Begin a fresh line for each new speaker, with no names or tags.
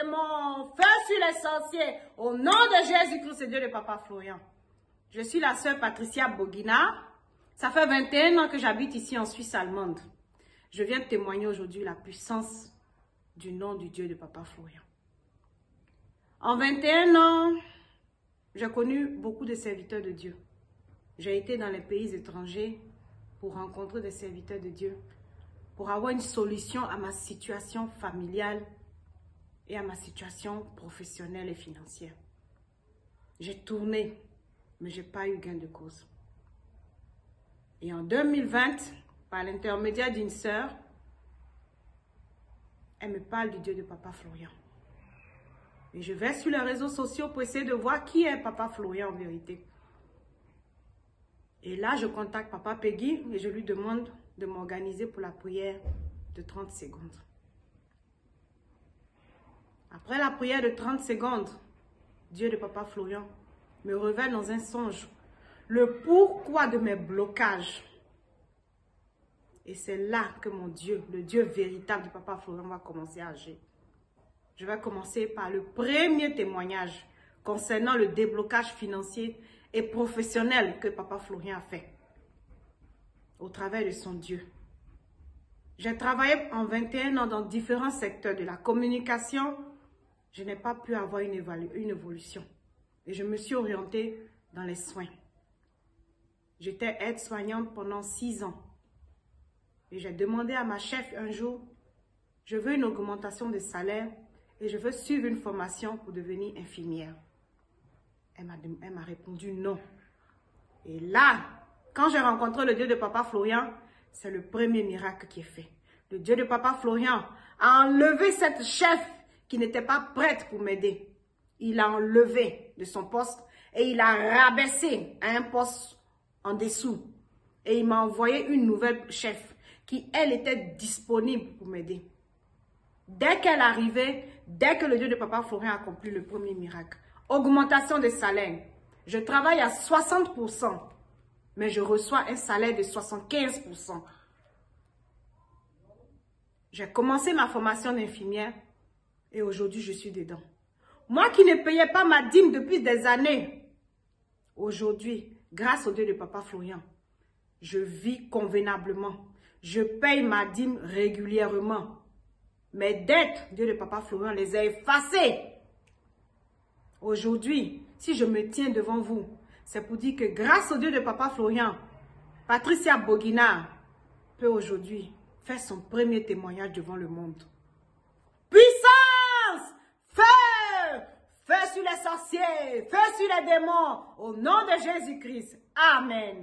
démons, feu sur les sorciers, au nom de Jésus-Christ et Dieu de Papa Florian. Je suis la sœur Patricia Boguina. Ça fait 21 ans que j'habite ici en Suisse allemande. Je viens de témoigner aujourd'hui la puissance du nom du Dieu de Papa Florian. En 21 ans, j'ai connu beaucoup de serviteurs de Dieu. J'ai été dans les pays étrangers pour rencontrer des serviteurs de Dieu, pour avoir une solution à ma situation familiale et à ma situation professionnelle et financière. J'ai tourné, mais je n'ai pas eu gain de cause. Et en 2020, par l'intermédiaire d'une sœur, elle me parle du Dieu de Papa Florian. Et je vais sur les réseaux sociaux pour essayer de voir qui est Papa Florian en vérité. Et là, je contacte Papa Peggy et je lui demande de m'organiser pour la prière de 30 secondes. Après la prière de 30 secondes, Dieu de Papa Florian me révèle dans un songe le pourquoi de mes blocages. Et c'est là que mon Dieu, le Dieu véritable de Papa Florian, va commencer à agir. Je vais commencer par le premier témoignage concernant le déblocage financier et professionnel que Papa Florian a fait au travers de son Dieu. J'ai travaillé en 21 ans dans différents secteurs de la communication. Je n'ai pas pu avoir une évolution. Et je me suis orientée dans les soins. J'étais aide-soignante pendant 6 ans. Et j'ai demandé à ma chef un jour, je veux une augmentation de salaire et je veux suivre une formation pour devenir infirmière. Elle m'a répondu non. Et là, quand j'ai rencontré le Dieu de Papa Florian, c'est le premier miracle qui est fait. Le Dieu de Papa Florian a enlevé cette chef qui n'était pas prête pour m'aider. Il l'a enlevé de son poste et il l'a rabaissé à un poste en dessous. Et il m'a envoyé une nouvelle chef qui, elle, était disponible pour m'aider. Dès qu'elle arrivait, dès que le Dieu de Papa Florian a accompli le premier miracle, augmentation de salaire. Je travaille à 60%, mais je reçois un salaire de 75%. J'ai commencé ma formation d'infirmière et aujourd'hui, je suis dedans. Moi qui ne payais pas ma dîme depuis des années, aujourd'hui, grâce au Dieu de Papa Florian, je vis convenablement. Je paye ma dîme régulièrement. Mes dettes, Dieu de Papa Florian les a effacées. Aujourd'hui, si je me tiens devant vous, c'est pour dire que grâce au Dieu de Papa Florian, Patricia Boguina peut aujourd'hui faire son premier témoignage devant le monde. Puissance! Feu! Feu sur les sorciers! Feu sur les démons! Au nom de Jésus-Christ. Amen.